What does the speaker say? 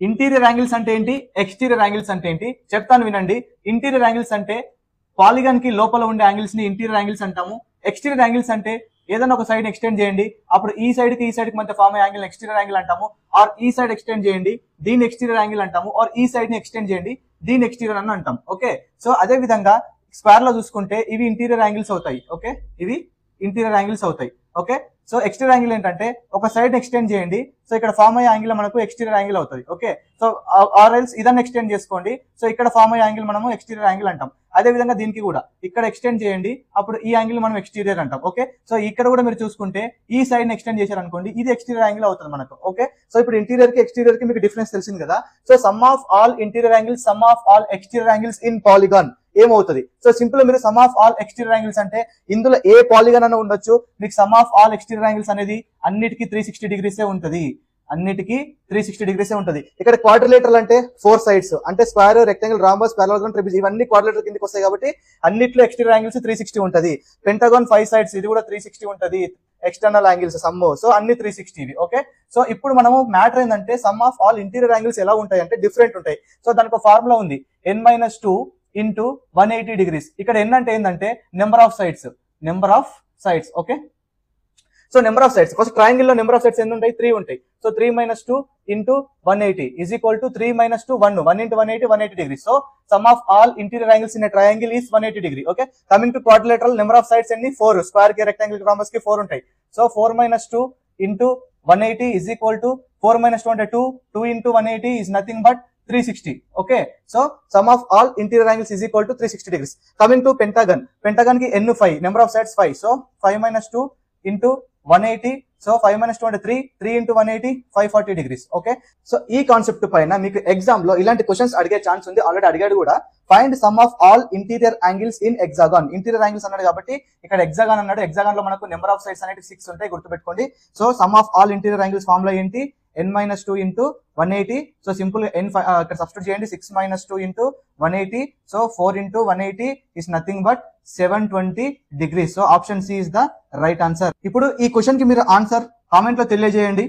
Interior angles అంటే ఏంటి, exterior angles అంటే ఏంటి చెప్తాను వినండి. ఇంటీరియర్ యాంగిల్స్ అంటే పాలిగాన్ కి లోపల ఉండే యాంగిల్స్ ని ఇంటీరియర్ యాంగిల్స్ అంటాము. ఎక్స్టీరియర్ యాంగిల్స్ అంటే ఏదైనా ఒక సైడ్ ఎక్స్టెండ్ చేయండి, అప్పుడు ఈ సైడ్ కి మధ్య ఫామ్ అయ్యే యాంగిల్ ఎక్స్టీరియర్ యాంగిల్ అంటాము. ఆర్ ఈ సైడ్ ఎక్స్టెండ్ చేయండి, దీన్ని ఎక్స్టీరియర్ యాంగిల్ అంటాము. ఆర్ ఈ సైడ్ ని ఎక్స్టెండ్ చేయండి, దీన్ని ఎక్స్టీరియర్ అని అంటాం. ఓకే, సో అదే విధంగా స్క్వేర్ లో చూసుకుంటే ఇవి ఇంటీరియర్ యాంగిల్స్ అవుతాయి. ఓకే, ఇవి ఇంటీరియర్ యాంగిల్స్ అవుతాయి. ఓకే, సో ఎక్స్టీరియర్ యాంగిల్ ఏంటంటే ఒక సైడ్ ఎక్స్టెండ్ చేయండి, సో ఇక్కడ ఫామ్ అయ్యే యాంగిల్ మనకు ఎక్స్టీరియర్ యాంగిల్ అవుతుంది. ఓకే, సో ఆర్ ఎల్స్ ఇదన్నా ఎక్స్టెండ్ చేసుకోండి, సో ఇక్కడ ఫామ్ అయ్యే యాంగిల్ మనము ఎక్స్టీరియర్ యాంగిల్ అంటాం. అదే విధంగా దీనికి కూడా ఇక్కడ ఎక్స్టెండ్ చేయండి, అప్పుడు ఈ యాంగిల్ మనం ఎక్స్టీరియర్ అంటాం. ఓకే, సో ఇక్కడ కూడా మీరు చూసుకుంటే ఈ సైడ్ ని ఎక్స్టెండ్ చేశారు అనుకోండి, ఇది ఎక్స్టీరియర్ యాంగిల్ అవుతుంది మనకు. ఓకే, సో ఇప్పుడు ఇంటీరియర్ కి ఎక్స్టీరియర్ కి మీకు డిఫరెన్స్ తెలిసింది కదా. So sum of all interior angles, some of all exterior angles in polygon ఏమవుతుంది? సో సింపుల్ మీరు some of all exterior angles అంటే ఇందులో ఏ పాలిగాన్ అన్న ఉండొచ్చు, మీకు some of all exterior angles అనేది అన్నిటికీ 360 డిగ్రీసే ఉంటది. అన్నిటికీ 360 డిగ్రీసే ఉంటది. ఇక్కడ క్వాడ్రిలేటరల్ అంటే 4 సైడ్స్ అంటే స్క్వేర్, రెక్టాంగిల్, రాంబస్, పారలెలోగ్రామ్, ట్రెపెజ్ ఇవన్నీ క్వాడ్రిలేటరల్ కిందకి వస్తాయి కాబట్టి అన్నిట్లో ఎక్స్టీరియర్ యాంగిల్స్ 360 ఉంటది. పెంటగాన్ 5 సైడ్స్ ఇది కూడా 360 ఉంటది. ఎక్స్టర్నల్ యాంగిల్స్ సమ్, సో అన్ని 360. ఓకే, సో ఇప్పుడు మనము మ్యాటర్ ఏంటంటే some of all interior angles ఎలా ఉంటాయి అంటే డిఫరెంట్ ఉంటాయి. సో దానికి ఒక ఫార్ములా ఉంది, n-2 ఇంటూ 180 డిగ్రీస్. ఇక్కడ n అంటే ఏంటంటే number of sides. Okay, so number of sides first triangle లో నెంబర్ ఆఫ్ సైడ్స్ ఎన్ని ఉంటాయి? 3 ఉంటాయి. So 3 - 2 into 180 is equal to 3 - 2 1 into 180 degrees. So sum of all interior angles in triangle is 180 degree. Okay, coming to quadrilateral number of sides ఎన్ని? 4. Square కి, rectangle కి, rhombus కి 4 ఉంటాయి. So 4 - 2 into 180 is equal to 4 - 2 అంటే 2 into 180 is nothing but 360. Okay, so sum of all interior angles is equal to 360 degrees. Coming to pentagon కి n 5, number of sides 5. So 5 - 2 into 180, so 5 - 2 అంటే 3 into 180 540 degrees. Okay, so ఈ concept పైన మీకు exam లో ఇలాంటి questions అడిగే chance ఉంది, already అడిగాడు కూడా. Find some of all interior angles in hexagon. Interior angles అన్నాడు కాబట్టి ఇక్కడ హెక్సాగాన్ అన్నాడు. హెక్సాగాన్ లో మనకు నెంబర్ ఆఫ్ సైడ్స్ అనేది 6 ఉంటాయి, గుర్తుపెట్టుకోండి. So sum of all interior angles formula ఏంటి? n-2 into 180. సో సింపుల్ ఇక్కడ సబ్స్టిట్యూట్ చేయండి. 6 - 2 into 180, so 4 into 180 is nothing but 720 degrees. So option C is the right answer. ఇప్పుడు ఈ క్వశ్చన్ కి మీరు ఆన్సర్ కామెంట్ లో తెలియజేయండి.